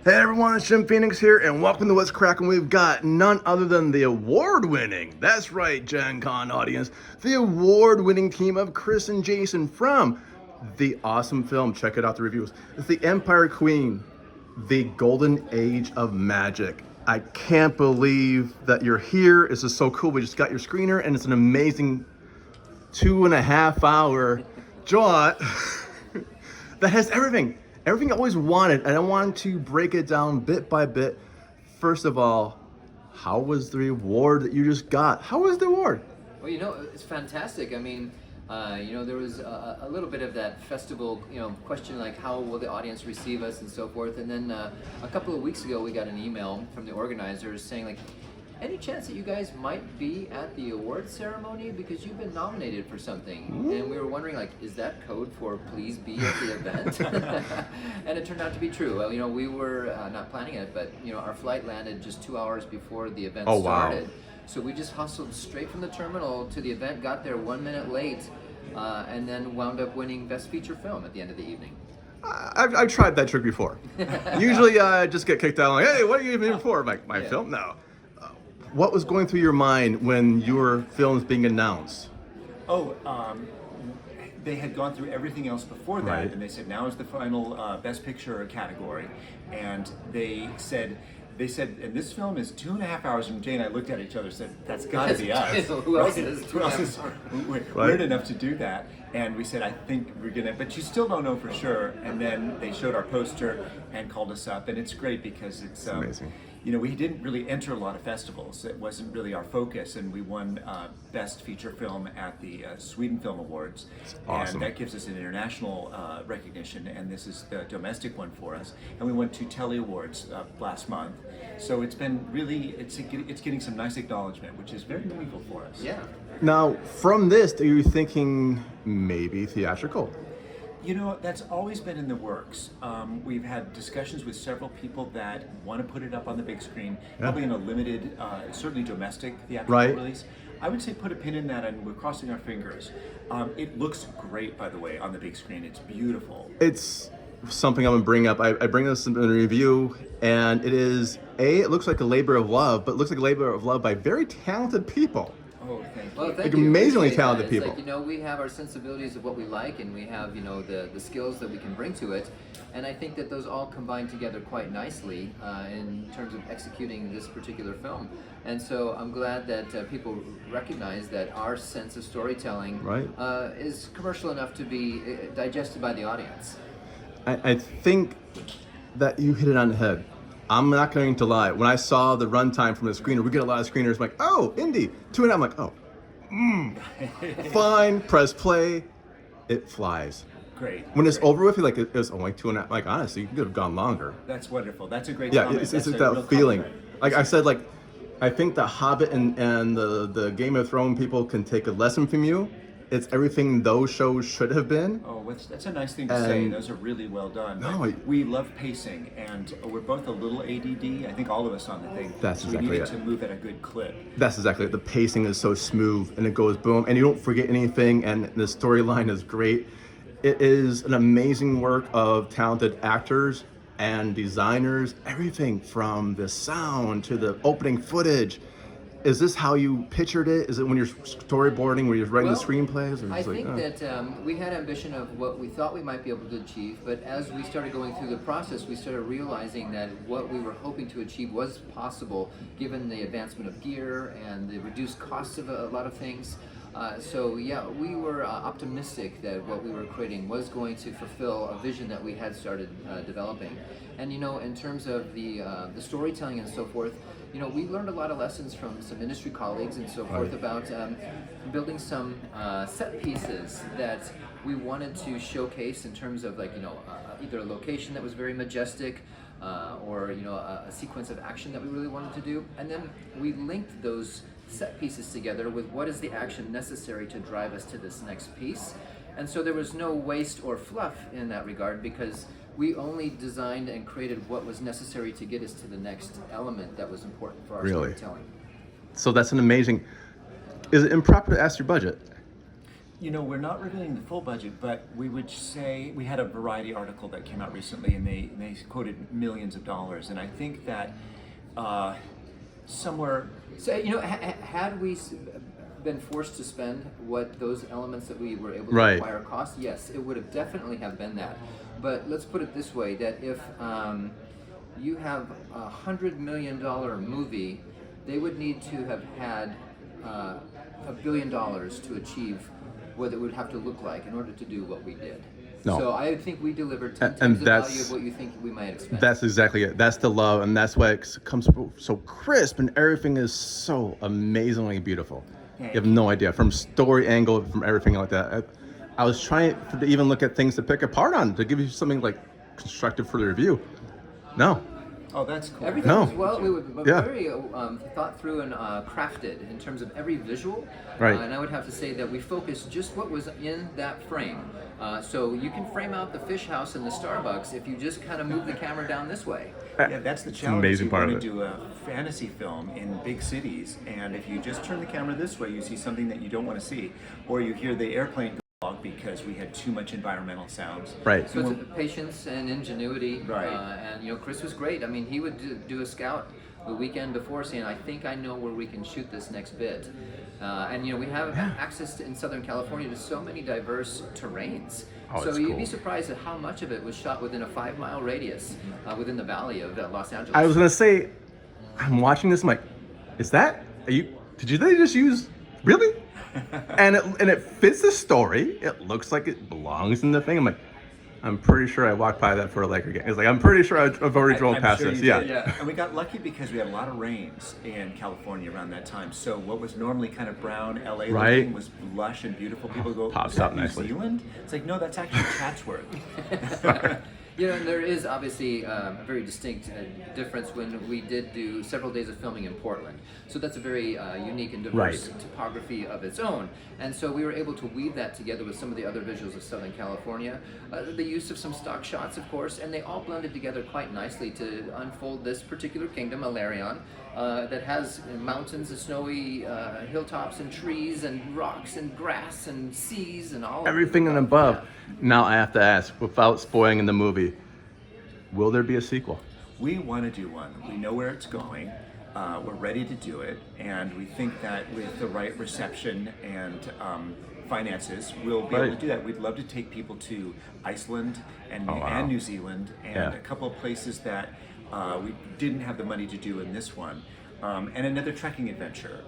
Hey everyone, it's Jim Phoenix here, and welcome to What's Kraken. We've got none other than the award-winning, that's right, Gen Con audience, the award-winning team of Chris and Jason from the awesome film, check it out, the reviews. It's The Empire Queen, The Golden Age of Magic. I can't believe that you're here. This is so cool. We just got your screener, and it's an amazing 2.5 hour jaunt that has everything I always wanted, and I wanted to break it down bit by bit. First of all, how was the award that you just got? How was the award? Well, it's fantastic. I mean, there was a little bit of that festival, question like how will the audience receive us and so forth. And then a couple of weeks ago, we got an email from the organizers saying like, any chance that you guys might be at the award ceremony because you've been nominated for something? And we were wondering, like, is that code for please be at the event? And it turned out to be true. Well, we were not planning it, but our flight landed just 2 hours before the event started. Wow. So we just hustled straight from the terminal to the event, got there 1 minute late, and then wound up winning Best Feature Film at the end of the evening. I've tried that trick before. Usually I just get kicked out like, hey, what are you even here for? My film? No. What was going through your mind when your film's being announced? They had gone through everything else before that, Right. and they said, now is the final Best Picture category. And they said, and this film is 2.5 hours, and Jay and I looked at each other and said, that's gotta be us. Who else is Who else is weird enough to do that? And we said, I think we're gonna, but you still don't know for sure. And then they showed our poster and called us up, and it's great because it's amazing. We didn't really enter a lot of festivals. It wasn't really our focus, and we won Best Feature Film at the Sweden Film Awards. Awesome. And that gives us an international recognition, and this is the domestic one for us. And we won 2 Telly Awards last month. So it's been really, it's getting some nice acknowledgement, which is very meaningful for us. Yeah. Now, from this, are you thinking maybe theatrical? That's always been in the works. We've had discussions with several people that want to put it up on the big screen, probably in a limited, certainly domestic theatrical release. I would say put a pin in that, and we're crossing our fingers. It looks great, by the way, on the big screen. It's beautiful. It's something I'm gonna bring up. I bring this in a review, and it is, it looks like a labor of love, but it looks like a labor of love by very talented people. Oh, thank you. Well, thank Like you. amazingly Appreciate talented that. people. It's like, we have our sensibilities of what we like, and we have, the skills that we can bring to it. And I think that those all combine together quite nicely in terms of executing this particular film. And so I'm glad that people recognize that our sense of storytelling is commercial enough to be digested by the audience. I think that you hit it on the head. I'm not going to lie. When I saw the runtime from the screener, we get a lot of screeners like, oh, indie, 2.5. I'm like, fine, press play, it flies. Great. When it's over with, you're like, it was only 2.5. Like, honestly, you could have gone longer. That's wonderful. That's a great Yeah, comment. it's That's a that real feeling. compliment. Like I said, I think the Hobbit and the Game of Thrones people can take a lesson from you. It's everything those shows should have been. Oh, that's a nice thing to say. Those are really well done. No, we love pacing, and we're both a little ADD. I think all of us on the thing. That's exactly we need it. to move at a good clip. That's exactly it. The pacing is so smooth, and it goes boom, and you don't forget anything, and the storyline is great. It is an amazing work of talented actors and designers, everything from the sound to the opening footage. Is this how you pictured it? Is it when you're storyboarding, where you're writing the screenplays? Or I think that we had ambition of what we thought we might be able to achieve, but as we started going through the process, we started realizing that what we were hoping to achieve was possible, given the advancement of gear and the reduced costs of a lot of things. We were optimistic that what we were creating was going to fulfill a vision that we had started developing. And in terms of the storytelling and so forth, we learned a lot of lessons from some industry colleagues and so forth about building some set pieces that we wanted to showcase in terms of either a location that was very majestic or a sequence of action that we really wanted to do. And then we linked those set pieces together with what is the action necessary to drive us to this next piece. And so there was no waste or fluff in that regard, because we only designed and created what was necessary to get us to the next element that was important for our storytelling. So that's an amazing. Is it improper to ask your budget? We're not revealing the full budget, but we would say we had a Variety article that came out recently, and they quoted millions of dollars, and I think that somewhere. So had we been forced to spend what those elements that we were able to Right. acquire cost, yes, it would have definitely have been that. But let's put it this way: that if you have $100 million movie, they would need to have had $1 billion to achieve what it would have to look like in order to do what we did. No. So I think we delivered 10 And times the that's- value of what you think we might expect. That's exactly it. That's the love, and that's why it comes so crisp, and everything is so amazingly beautiful. You have no idea, from story angle, from everything like that. I was trying to even look at things to pick apart on, to give you something like constructive for the review. No. Oh, that's cool. Everything No. was we were Yeah. very thought through and crafted in terms of every visual. Right. And I would have to say that we focused just what was in that frame. So you can frame out the fish house and the Starbucks if you just kind of move the camera down this way. Yeah, that's the challenge. amazing you part want of to it. do a fantasy film in big cities, and if you just turn the camera this way, you see something that you don't want to see, or you hear the airplane go off because we had too much environmental sounds. Right. So it's patience and ingenuity. Right. And Chris was great. I mean, he would do a scout the weekend before, saying, "I think I know where we can shoot this next bit." And we have access in Southern California to so many diverse terrains. Oh, so it's you'd cool. be surprised at how much of it was shot within a 5-mile radius within the valley of Los Angeles. I was gonna say, I'm watching this, I'm like, did you just use, really? and it fits the story. It looks like it belongs in the thing. I'm pretty sure I walked by that for a Laker game. It's like, I'm pretty sure I've already drove I'm past sure this. you Yeah. did. And we got lucky because we had a lot of rains in California around that time. So what was normally kind of brown LA Right. looking was lush and beautiful. People go, Pops "Is that out New nicely." Zealand?" It's like, no, that's actually Chatsworth. And there is obviously a very distinct difference when we did do several days of filming in Portland. So that's a very unique and diverse Right. topography of its own. And so we were able to weave that together with some of the other visuals of Southern California. The use of some stock shots, of course, and they all blended together quite nicely to unfold this particular kingdom, Allerian, that has mountains and snowy hilltops and trees and rocks and grass and seas and all Everything and above. Now I have to ask, without spoiling in the movie, will there be a sequel? We want to do one. We know where it's going. We're ready to do it, and we think that with the right reception and finances, we'll be able to do that. We'd love to take people to Iceland and New Zealand, and a couple of places that we didn't have the money to do in this one. And another trekking adventure.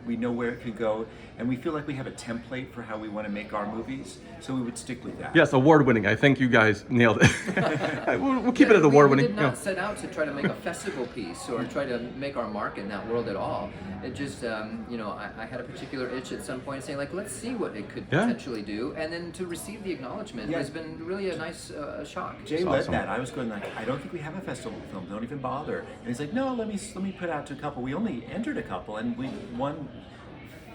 We know where it could go, and we feel like we have a template for how we want to make our movies, so we would stick with that. Yes, award-winning. I think you guys nailed it. we'll keep it as We award-winning. did not set out to try to make a festival piece or try to make our mark in that world at all. It just, I had a particular itch at some point saying, like, let's see what it could potentially do, and then to receive the acknowledgement has been really a nice shock. Jay led that. I was going like, I don't think we have a festival film. Don't even bother. And he's like, no, let me put out to a couple. We only entered a couple, and we won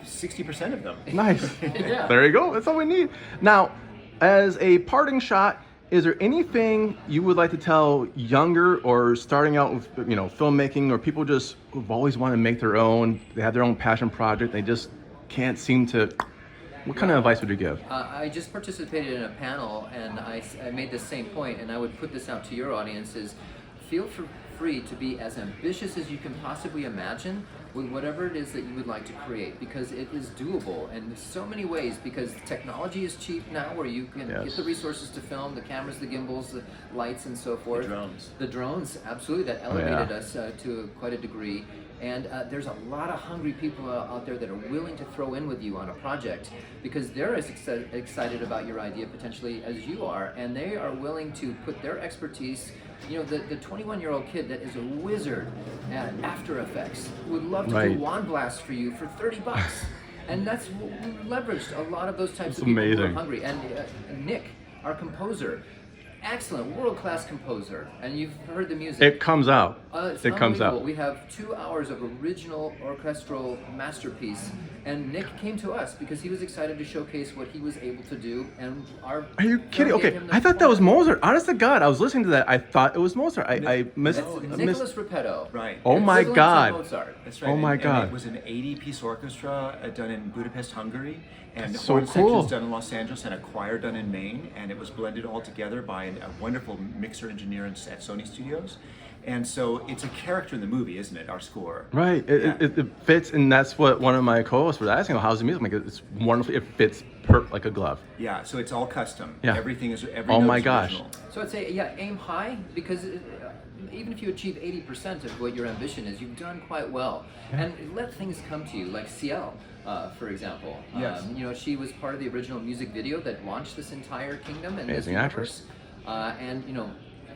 60% of them. Nice. Yeah. There you go. That's all we need. Now, as a parting shot, is there anything you would like to tell younger or starting out with, filmmaking, or people just who've always wanted to make their own, they have their own passion project, they just can't seem to, what kind of advice would you give? I just participated in a panel, and I made the same point, and I would put this out to your audiences. Feel free to be as ambitious as you can possibly imagine with whatever it is that you would like to create, because it is doable in so many ways, because technology is cheap now, where you can get the resources to film, the cameras, the gimbals, the lights, and so forth. The drones, absolutely, that elevated us to quite a degree. And there's a lot of hungry people out there that are willing to throw in with you on a project, because they're as excited about your idea potentially as you are, and they are willing to put their expertise. The 21-year-old kid that is a wizard at After Effects would love to do Wand Blast for you for $30. And that's, we leveraged a lot of those types of people who are hungry. And Nick, our composer, excellent, world-class composer, and you've heard the music. It comes out. It's it comes out. We have 2 hours of original orchestral masterpiece And Nick came to us because he was excited to showcase what he was able to do, and our. Are you kidding? film gave Okay, him the I thought that was format. Mozart. Honest to God, I was listening to that. I thought it was Mozart. I missed. It's Nicholas Repetto. Right. Oh my Equivalent to God. Mozart. That's right. Oh my and God. it was an 80-piece orchestra done in Budapest, Hungary, and That's so horn cool. sections done in Los Angeles, and a choir done in Maine, and it was blended all together by a wonderful mixer engineer at Sony Studios. And so it's a character in the movie, isn't it? Our score. Right. It fits, and that's what one of my co-hosts was asking. How's the music? I'm like, it's wonderful. It fits like a glove. Yeah. So it's all custom. Yeah. Everything is. Every Oh note my is gosh. original. So I'd say, yeah, aim high, because even if you achieve 80% of what your ambition is, you've done quite well. And let things come to you, like Ciel, for example. Yes. She was part of the original music video that launched this entire kingdom and Amazing this actress. universe.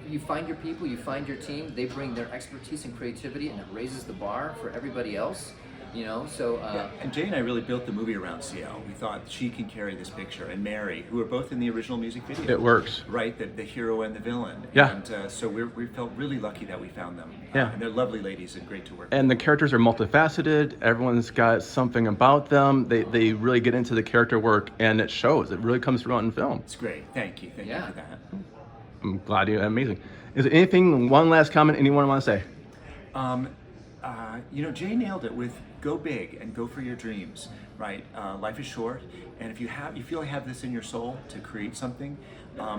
You find your people, you find your team, they bring their expertise and creativity, and it raises the bar for everybody else. And Jay and I really built the movie around Ciel. We thought she can carry this picture, and Mary, who are both in the original music video. It works. Right, the hero and the villain. Yeah. And so we felt really lucky that we found them. Yeah. And they're lovely ladies and great to work with. And the characters are multifaceted. Everyone's got something about them. They really get into the character work, and it shows. It really comes through on film. It's great. Thank you. Thank you for that. I'm glad you. Amazing. Is there anything? One last comment anyone want to say? Jay nailed it with go big and go for your dreams. Right, life is short, and if you feel you have this in your soul to create something,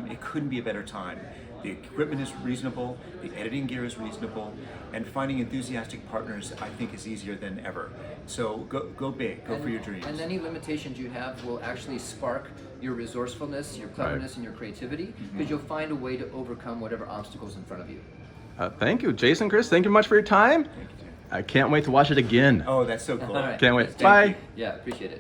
it couldn't be a better time. The equipment is reasonable, the editing gear is reasonable, and finding enthusiastic partners, I think, is easier than ever. So go big, go for your dreams. And any limitations you have will actually spark your resourcefulness, your cleverness, and your creativity, because you'll find a way to overcome whatever obstacles in front of you. Thank you, Jason, Chris. Thank you much for your time. Thank you, Jay. I can't wait to watch it again. Oh, that's so cool. All right. Can't wait. Thank Bye. you. Yeah, appreciate it.